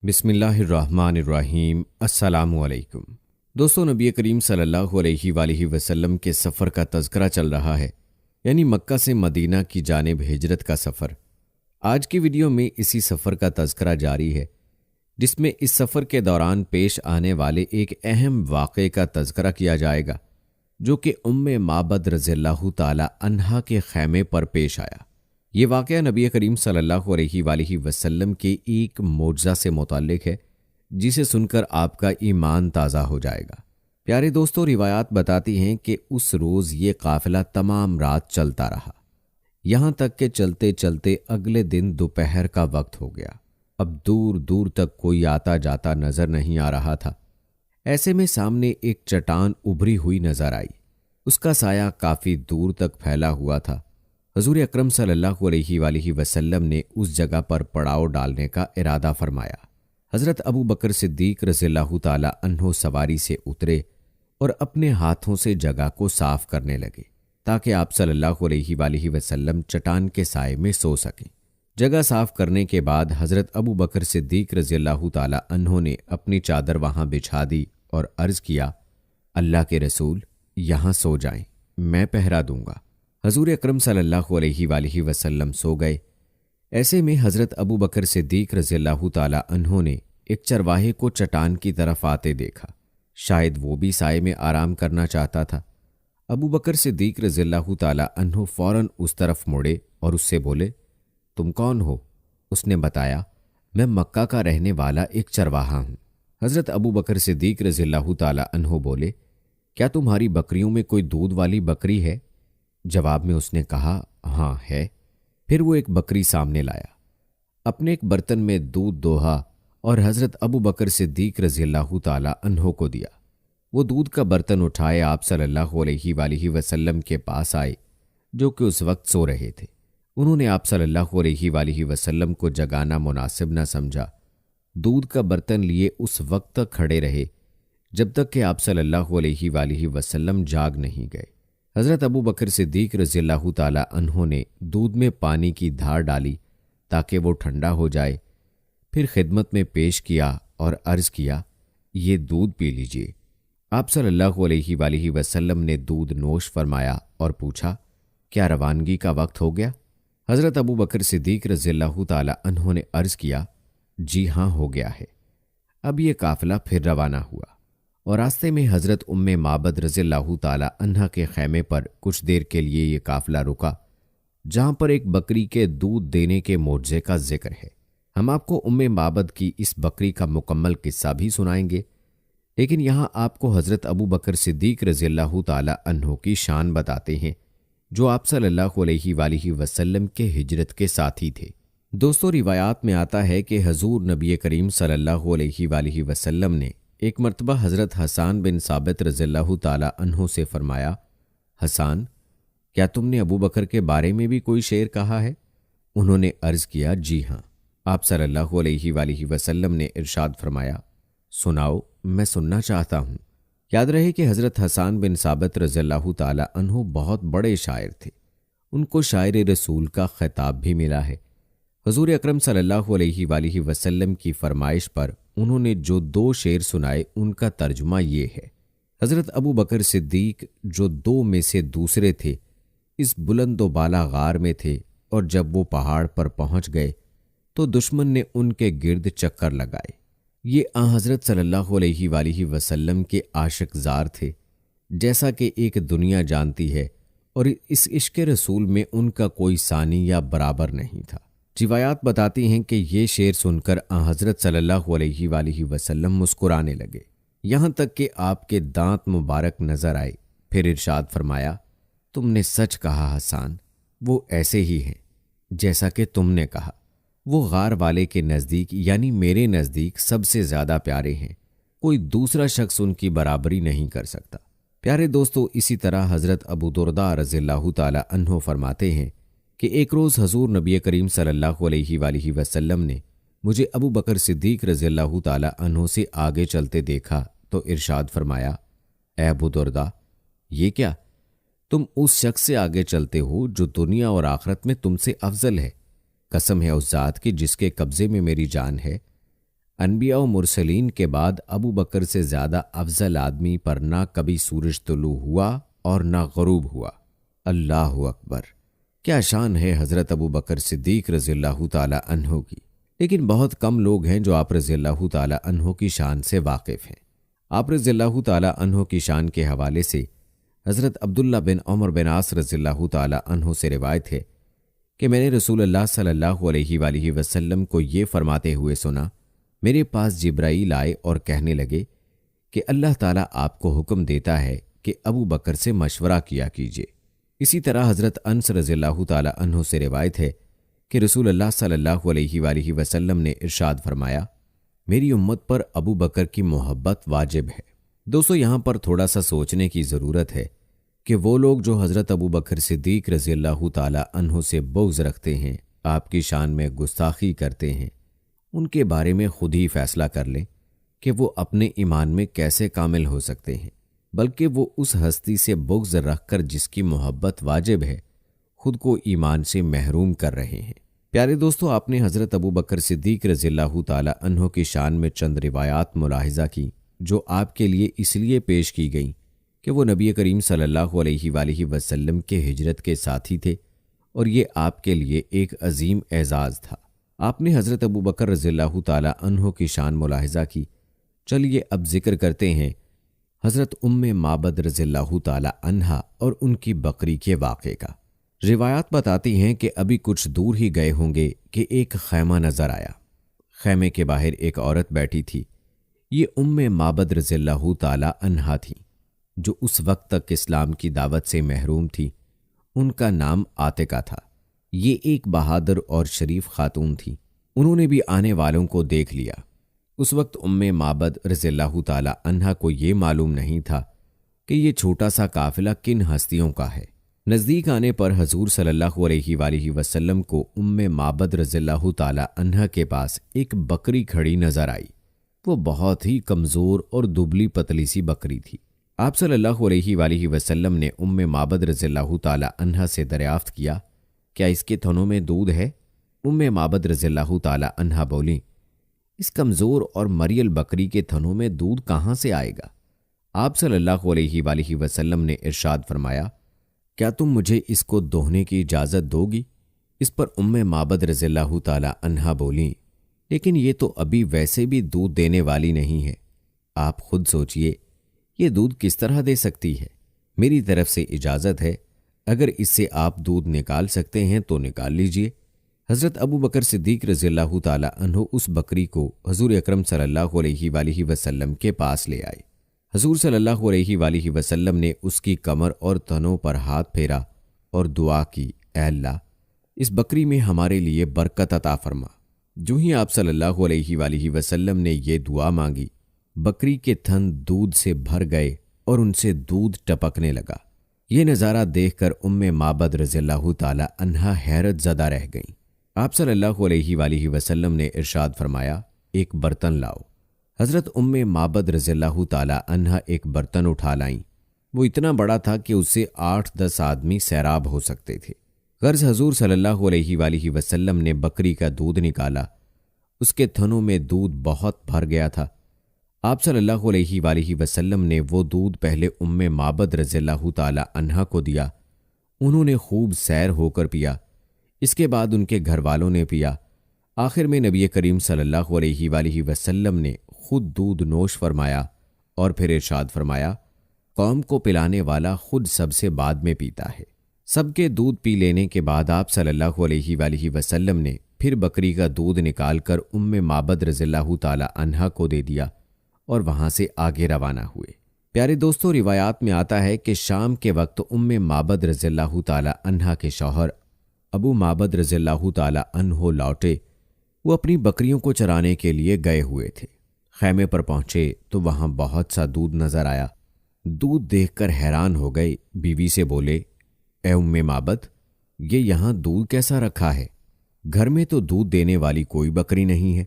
بسم اللہ الرحمن الرحیم۔ السلام علیکم دوستو، نبی کریم صلی اللہ علیہ وآلہ وسلم کے سفر کا تذکرہ چل رہا ہے، یعنی مکہ سے مدینہ کی جانب ہجرت کا سفر۔ آج کی ویڈیو میں اسی سفر کا تذکرہ جاری ہے، جس میں اس سفر کے دوران پیش آنے والے ایک اہم واقعے کا تذکرہ کیا جائے گا، جو کہ معبد رضی اللہ تعالی عنہا کے خیمے پر پیش آیا۔ یہ واقعہ نبی کریم صلی اللہ علیہ وآلہ وسلم کے ایک معجزہ سے متعلق ہے، جسے سن کر آپ کا ایمان تازہ ہو جائے گا۔ پیارے دوستو، روایات بتاتی ہیں کہ اس روز یہ قافلہ تمام رات چلتا رہا، یہاں تک کہ چلتے چلتے اگلے دن دوپہر کا وقت ہو گیا۔ اب دور دور تک کوئی آتا جاتا نظر نہیں آ رہا تھا۔ ایسے میں سامنے ایک چٹان ابھری ہوئی نظر آئی، اس کا سایہ کافی دور تک پھیلا ہوا تھا۔ حضور اکرم صلی اللہ علیہ وآلہ وسلم نے اس جگہ پر پڑاؤ ڈالنے کا ارادہ فرمایا۔ حضرت ابو بکر صدیق رضی اللہ تعالی عنہ سواری سے اترے اور اپنے ہاتھوں سے جگہ کو صاف کرنے لگے، تاکہ آپ صلی اللہ علیہ وآلہ وسلم چٹان کے سائے میں سو سکیں۔ جگہ صاف کرنے کے بعد حضرت ابو بکر صدیق رضی اللہ تعالی عنہ نے اپنی چادر وہاں بچھا دی اور عرض کیا، اللہ کے رسول یہاں سو جائیں، میں پہرا دوں گا۔ حضور اکرم صلی اللہ علیہ وآلہ وسلم سو گئے۔ ایسے میں حضرت ابو بکر صدیق رضی اللہ تعالی عنہ نے ایک چرواہے کو چٹان کی طرف آتے دیکھا، شاید وہ بھی سائے میں آرام کرنا چاہتا تھا۔ ابو بکر صدیق رضی اللہ تعالی عنہ فوراً اس طرف مڑے اور اس سے بولے، تم کون ہو؟ اس نے بتایا، میں مکہ کا رہنے والا ایک چرواہا ہوں۔ حضرت ابو بکر صدیق رضی اللہ تعالی عنہ بولے، کیا تمہاری بکریوں میں کوئی دودھ والی بکری ہے؟ جواب میں اس نے کہا، ہاں ہے۔ پھر وہ ایک بکری سامنے لایا، اپنے ایک برتن میں دودھ دوہا اور حضرت ابو بکر صدیق رضی اللہ تعالی عنہ کو دیا۔ وہ دودھ کا برتن اٹھائے آپ صلی اللہ علیہ وآلہ وسلم کے پاس آئے، جو کہ اس وقت سو رہے تھے۔ انہوں نے آپ صلی اللہ علیہ وآلہ وسلم کو جگانا مناسب نہ سمجھا، دودھ کا برتن لیے اس وقت تک کھڑے رہے جب تک کہ آپ صلی اللہ علیہ وآلہ وسلم جاگ نہیں گئے۔ حضرت ابو بکر صدیق رضی اللہ تعالی عنہ نے دودھ میں پانی کی دھار ڈالی تاکہ وہ ٹھنڈا ہو جائے، پھر خدمت میں پیش کیا اور عرض کیا، یہ دودھ پی لیجئے۔ آپ صلی اللہ علیہ وآلہ وسلم نے دودھ نوش فرمایا اور پوچھا، کیا روانگی کا وقت ہو گیا؟ حضرت ابو بکر صدیق رضی اللہ تعالی عنہ نے عرض کیا، جی ہاں ہو گیا ہے۔ اب یہ قافلہ پھر روانہ ہوا اور راستے میں حضرت معبد رضی اللہ تعالی عنہا کے خیمے پر کچھ دیر کے لیے یہ قافلہ رکا، جہاں پر ایک بکری کے دودھ دینے کے معجزے کا ذکر ہے۔ ہم آپ کو معبد کی اس بکری کا مکمل قصہ بھی سنائیں گے، لیکن یہاں آپ کو حضرت ابو بکر صدیق رضی اللہ تعالی عنہ کی شان بتاتے ہیں، جو آپ صلی اللہ علیہ وآلہ وسلم کے ہجرت کے ساتھی تھے۔ دوستو، روایات میں آتا ہے کہ حضور نبی کریم صلی اللہ علیہ وآلہ وسلم نے ایک مرتبہ حضرت حسان بن ثابت رضی اللہ تعالی عنہ سے فرمایا، حسان، کیا تم نے ابو بکر کے بارے میں بھی کوئی شعر کہا ہے؟ انہوں نے عرض کیا، جی ہاں۔ آپ صلی اللہ علیہ وآلہ وسلم نے ارشاد فرمایا، سناؤ، میں سننا چاہتا ہوں۔ یاد رہے کہ حضرت حسان بن ثابت رضی اللہ تعالی عنہ بہت بڑے شاعر تھے، ان کو شاعر رسول کا خطاب بھی ملا ہے۔ حضور اکرم صلی اللہ علیہ وآلہ وسلم کی فرمائش پر انہوں نے جو 2 شعر سنائے، ان کا ترجمہ یہ ہے۔ حضرت ابو بکر صدیق، جو 2 میں سے دوسرے تھے، اس بلند و بالا غار میں تھے، اور جب وہ پہاڑ پر پہنچ گئے تو دشمن نے ان کے گرد چکر لگائے۔ یہ حضرت صلی اللہ علیہ وآلہ وسلم کے عاشق زار تھے، جیسا کہ ایک دنیا جانتی ہے، اور اس عشق رسول میں ان کا کوئی ثانی یا برابر نہیں تھا۔ روایات بتاتی ہیں کہ یہ شعر سن کر حضرت صلی اللہ علیہ وآلہ وسلم مسکرانے لگے، یہاں تک کہ آپ کے دانت مبارک نظر آئے۔ پھر ارشاد فرمایا، تم نے سچ کہا حسان، وہ ایسے ہی ہیں جیسا کہ تم نے کہا۔ وہ غار والے کے نزدیک، یعنی میرے نزدیک، سب سے زیادہ پیارے ہیں، کوئی دوسرا شخص ان کی برابری نہیں کر سکتا۔ پیارے دوستو، اسی طرح حضرت ابو درداء رضی اللہ تعالی عنہ فرماتے ہیں کہ ایک روز حضور نبی کریم صلی اللہ علیہ وآلہ وسلم نے مجھے ابو بکر صدیق رضی اللہ تعالی عنہ سے آگے چلتے دیکھا تو ارشاد فرمایا، اے ابو درداء، یہ کیا؟ تم اس شخص سے آگے چلتے ہو جو دنیا اور آخرت میں تم سے افضل ہے۔ قسم ہے اس ذات کی جس کے قبضے میں میری جان ہے، انبیاء و مرسلین کے بعد ابو بکر سے زیادہ افضل آدمی پر نہ کبھی سورج طلوع ہوا اور نہ غروب ہوا۔ اللہ اکبر! کیا شان ہے حضرت ابو بکر صدیق رضی اللہ تعالی عنہ کی، لیکن بہت کم لوگ ہیں جو آپ رضی اللہ تعالی عنہ کی شان سے واقف ہیں۔ آپ رضی اللہ تعالی عنہ کی شان کے حوالے سے حضرت عبداللہ بن عمر بن عاص رضی اللہ تعالی عنہ سے روایت ہے کہ میں نے رسول اللہ صلی اللہ علیہ وآلہ وسلم کو یہ فرماتے ہوئے سنا، میرے پاس جبرائیل آئے اور کہنے لگے کہ اللہ تعالیٰ آپ کو حکم دیتا ہے کہ ابو بکر سے مشورہ کیا کیجیے۔ اسی طرح حضرت انس رضی اللہ تعالیٰ عنہ سے روایت ہے کہ رسول اللہ صلی اللہ علیہ وآلہ وسلم نے ارشاد فرمایا، میری امت پر ابو بکر کی محبت واجب ہے۔ دوستو، یہاں پر تھوڑا سا سوچنے کی ضرورت ہے کہ وہ لوگ جو حضرت ابو بکر صدیق رضی اللہ تعالیٰ عنہ سے بغض رکھتے ہیں، آپ کی شان میں گستاخی کرتے ہیں، ان کے بارے میں خود ہی فیصلہ کر لیں کہ وہ اپنے ایمان میں کیسے کامل ہو سکتے ہیں، بلکہ وہ اس ہستی سے بغض رکھ کر جس کی محبت واجب ہے خود کو ایمان سے محروم کر رہے ہیں۔ پیارے دوستو، آپ نے حضرت ابو بکر صدیق رضی اللہ تعالی عنہ کی شان میں چند روایات ملاحظہ کی جو آپ کے لیے اس لیے پیش کی گئیں کہ وہ نبی کریم صلی اللہ علیہ وآلہ وسلم کے ہجرت کے ساتھی تھے اور یہ آپ کے لیے ایک عظیم اعزاز تھا۔ آپ نے حضرت ابو بکر رضی اللہ تعالی عنہ کی شان ملاحظہ کی۔ چلیے اب ذکر کرتے ہیں حضرت معبد رضی اللہ تعالی عنہا اور ان کی بکری کے واقعے کا۔ روایات بتاتی ہیں کہ ابھی کچھ دور ہی گئے ہوں گے کہ ایک خیمہ نظر آیا۔ خیمے کے باہر ایک عورت بیٹھی تھی۔ یہ معبد رضی اللہ تعالی عنہا تھی جو اس وقت تک اسلام کی دعوت سے محروم تھی۔ ان کا نام عاتقہ تھا۔ یہ ایک بہادر اور شریف خاتون تھی۔ انہوں نے بھی آنے والوں کو دیکھ لیا۔ اس وقت معبد رضی اللہ تعالی عنہا کو یہ معلوم نہیں تھا کہ یہ چھوٹا سا قافلہ کن ہستیوں کا ہے۔ نزدیک آنے پر حضور صلی اللہ علیہ وآلہ وسلم کو معبد رضی اللہ تعالی عنہا کے پاس ایک بکری کھڑی نظر آئی۔ وہ بہت ہی کمزور اور دبلی پتلی سی بکری تھی۔ آپ صلی اللہ علیہ وآلہ وسلم نے معبد رضی اللہ تعالی عنہا سے دریافت کیا، کیا اس کے تھنوں میں دودھ ہے؟ معبد رضی اللہ تعالی عنہا بولیں، اس کمزور اور مریل بکری کے تھنوں میں دودھ کہاں سے آئے گا؟ آپ صلی اللہ علیہ وآلہ وسلم نے ارشاد فرمایا، کیا تم مجھے اس کو دوہنے کی اجازت دو گی؟ اس پر معبد رضی اللہ تعالی عنہا بولیں، لیکن یہ تو ابھی ویسے بھی دودھ دینے والی نہیں ہے۔ آپ خود سوچئے، یہ دودھ کس طرح دے سکتی ہے؟ میری طرف سے اجازت ہے، اگر اس سے آپ دودھ نکال سکتے ہیں تو نکال لیجئے۔ حضرت ابو بکر صدیق رضی اللہ تعالی عنہ اس بکری کو حضور اکرم صلی اللہ علیہ وآلہ وسلم کے پاس لے آئے۔ حضور صلی اللہ علیہ وآلہ وسلم نے اس کی کمر اور تنوں پر ہاتھ پھیرا اور دعا کی، اے اللہ، اس بکری میں ہمارے لیے برکت عطا فرما۔ جو ہی آپ صلی اللہ علیہ وآلہ وسلم نے یہ دعا مانگی، بکری کے تھن دودھ سے بھر گئے اور ان سے دودھ ٹپکنے لگا۔ یہ نظارہ دیکھ کر معبد رضی اللہ تعالی عنہا حیرت زدہ رہ گئیں۔ آپ صلی اللہ علیہ وآلہ وسلم نے ارشاد فرمایا، ایک برتن لاؤ۔ حضرت معبد رضی اللہ تعالی عنہا ایک برتن اٹھا لائیں۔ وہ اتنا بڑا تھا کہ اس سے 8-10 آدمی سیراب ہو سکتے تھے۔ غرض حضور صلی اللہ علیہ وآلہ وسلم نے بکری کا دودھ نکالا۔ اس کے تھنوں میں دودھ بہت بھر گیا تھا۔ آپ صلی اللہ علیہ وآلہ وسلم نے وہ دودھ پہلے معبد رضی اللہ تعالی عنہا کو دیا۔ انہوں نے خوب سیر ہو کر پیا۔ اس کے بعد ان کے گھر والوں نے پیا۔ آخر میں نبی کریم صلی اللہ علیہ وآلہ وسلم نے خود دودھ نوش فرمایا اور پھر ارشاد فرمایا، قوم کو پلانے والا خود سب سے بعد میں پیتا ہے۔ سب کے دودھ پی لینے کے بعد آپ صلی اللہ علیہ وآلہ وسلم نے پھر بکری کا دودھ نکال کر معبد رضی اللہ تعالی عنہا کو دے دیا اور وہاں سے آگے روانہ ہوئے۔ پیارے دوستو، روایات میں آتا ہے کہ شام کے وقت معبد رضی اللہ تعالی عنہا کے شوہر ابو معبد رضی اللہ تعالی عنہ لوٹے۔ وہ اپنی بکریوں کو چرانے کے لیے گئے ہوئے تھے۔ خیمے پر پہنچے تو وہاں بہت سا دودھ نظر آیا۔ دودھ دیکھ کر حیران ہو گئے۔ بیوی سے بولے، اے معبد، یہ یہاں دودھ کیسا رکھا ہے؟ گھر میں تو دودھ دینے والی کوئی بکری نہیں ہے۔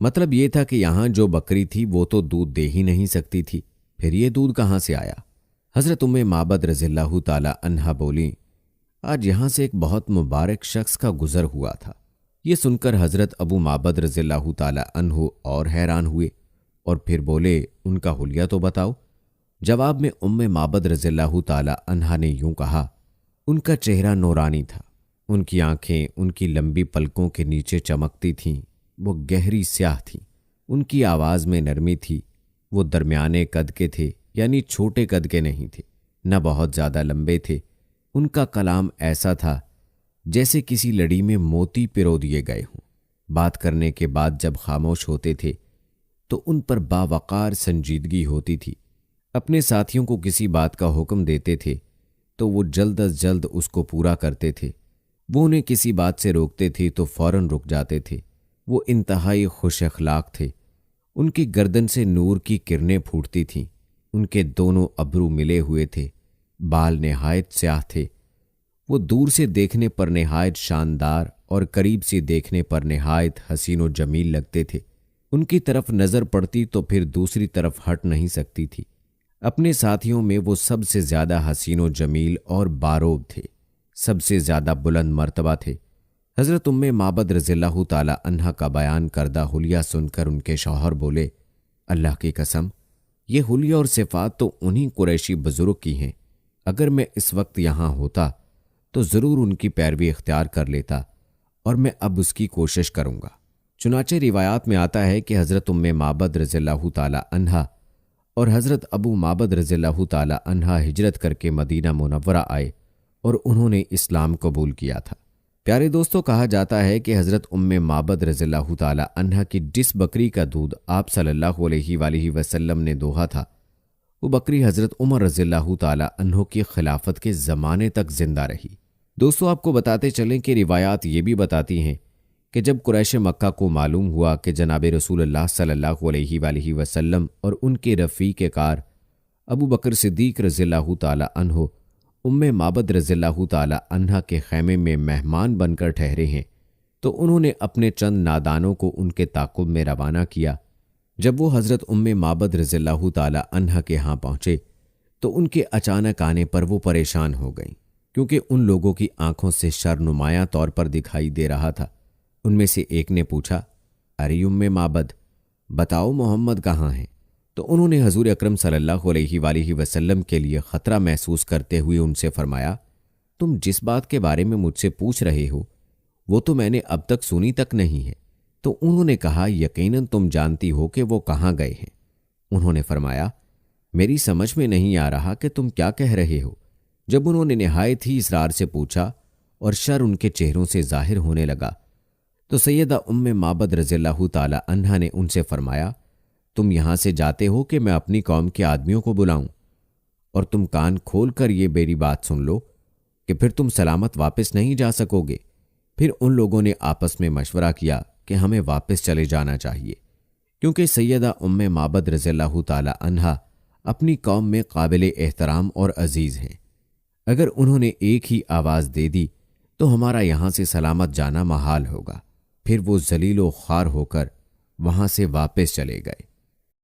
مطلب یہ تھا کہ یہاں جو بکری تھی وہ تو دودھ دے ہی نہیں سکتی تھی، پھر یہ دودھ کہاں سے آیا؟ حضرت معبد رضی اللہ تعالی عنہا بولیں، آج یہاں سے ایک بہت مبارک شخص کا گزر ہوا تھا۔ یہ سن کر حضرت ابو معبد رضی اللہ تعالی عنہ اور حیران ہوئے اور پھر بولے، ان کا حلیہ تو بتاؤ۔ جواب میں معبد رضی اللہ تعالی عنہا نے یوں کہا، ان کا چہرہ نورانی تھا، ان کی آنکھیں ان کی لمبی پلکوں کے نیچے چمکتی تھیں، وہ گہری سیاہ تھیں، ان کی آواز میں نرمی تھی، وہ درمیانے قد کے تھے، یعنی چھوٹے قد کے نہیں تھے، نہ بہت زیادہ لمبے تھے۔ ان کا کلام ایسا تھا جیسے کسی لڑی میں موتی پرو دیے گئے ہوں۔ بات کرنے کے بعد جب خاموش ہوتے تھے تو ان پر باوقار سنجیدگی ہوتی تھی۔ اپنے ساتھیوں کو کسی بات کا حکم دیتے تھے تو وہ جلد از جلد اس کو پورا کرتے تھے، وہ انہیں کسی بات سے روکتے تھے تو فوراً رک جاتے تھے۔ وہ انتہائی خوش اخلاق تھے، ان کی گردن سے نور کی کرنیں پھوٹتی تھیں، ان کے دونوں ابرو ملے ہوئے تھے، بال نہایت سیاہ تھے، وہ دور سے دیکھنے پر نہایت شاندار اور قریب سے دیکھنے پر نہایت حسین و جمیل لگتے تھے۔ ان کی طرف نظر پڑتی تو پھر دوسری طرف ہٹ نہیں سکتی تھی۔ اپنے ساتھیوں میں وہ سب سے زیادہ حسین و جمیل اور باروب تھے، سب سے زیادہ بلند مرتبہ تھے۔ حضرت معبد رضی اللہ تعالی عنہا کا بیان کردہ حلیہ سن کر ان کے شوہر بولے، اللہ کی قسم، یہ حلیہ اور صفات تو انہی قریشی بزرگ کی ہیں۔ اگر میں اس وقت یہاں ہوتا تو ضرور ان کی پیروی اختیار کر لیتا، اور میں اب اس کی کوشش کروں گا۔ چنانچہ روایات میں آتا ہے کہ حضرت معبد رضی اللہ تعالی عنہا اور حضرت ابو معبد رضی اللہ تعالی عنہا ہجرت کر کے مدینہ منورہ آئے اور انہوں نے اسلام قبول کیا تھا۔ پیارے دوستو، کہا جاتا ہے کہ حضرت معبد رضی اللہ تعالی عنہا کی جس بکری کا دودھ آپ صلی اللہ علیہ وآلہ وسلم نے دوہا تھا، وہ بکری حضرت عمر رضی اللہ تعالی عنہ کی خلافت کے زمانے تک زندہ رہی۔ دوستو، آپ کو بتاتے چلیں کہ روایات یہ بھی بتاتی ہیں کہ جب قریش مکہ کو معلوم ہوا کہ جناب رسول اللہ صلی اللہ علیہ وآلہ وسلم اور ان کے رفیق کار ابو بکر صدیق رضی اللہ تعالی عنہ معبد رضی اللہ تعالی عنہا کے خیمے میں مہمان بن کر ٹھہرے ہیں، تو انہوں نے اپنے چند نادانوں کو ان کے تعاقب میں روانہ کیا۔ جب وہ حضرت معبد رضی اللہ تعالی عنہا کے ہاں پہنچے تو ان کے اچانک آنے پر وہ پریشان ہو گئیں، کیونکہ ان لوگوں کی آنکھوں سے شر نمایاں طور پر دکھائی دے رہا تھا۔ ان میں سے ایک نے پوچھا، ارے معبد، بتاؤ محمد کہاں ہیں؟ تو انہوں نے حضور اکرم صلی اللہ علیہ وآلہ وسلم کے لیے خطرہ محسوس کرتے ہوئے ان سے فرمایا، تم جس بات کے بارے میں مجھ سے پوچھ رہے ہو وہ تو میں نے اب تک سنی تک نہیں ہے۔ تو انہوں نے کہا، یقیناً تم جانتی ہو کہ وہ کہاں گئے ہیں۔ انہوں نے فرمایا، میری سمجھ میں نہیں آ رہا کہ تم کیا کہہ رہے ہو۔ جب انہوں نے نہایت ہی اصرار سے پوچھا اور شر ان کے چہروں سے ظاہر ہونے لگا تو سیدہ معبد رضی اللہ تعالی عنہا نے ان سے فرمایا، تم یہاں سے جاتے ہو کہ میں اپنی قوم کے آدمیوں کو بلاؤں، اور تم کان کھول کر یہ میری بات سن لو کہ پھر تم سلامت واپس نہیں جا سکو گے۔ پھر ان لوگوں نے آپس میں مشورہ کیا کہ ہمیں واپس چلے جانا چاہیے، کیونکہ سیدہ معبد رضی اللہ تعالی عنہا اپنی قوم میں قابل احترام اور عزیز ہیں۔ اگر انہوں نے ایک ہی آواز دے دی تو ہمارا یہاں سے سلامت جانا محال ہوگا۔ پھر وہ ذلیل و خوار ہو کر وہاں سے واپس چلے گئے۔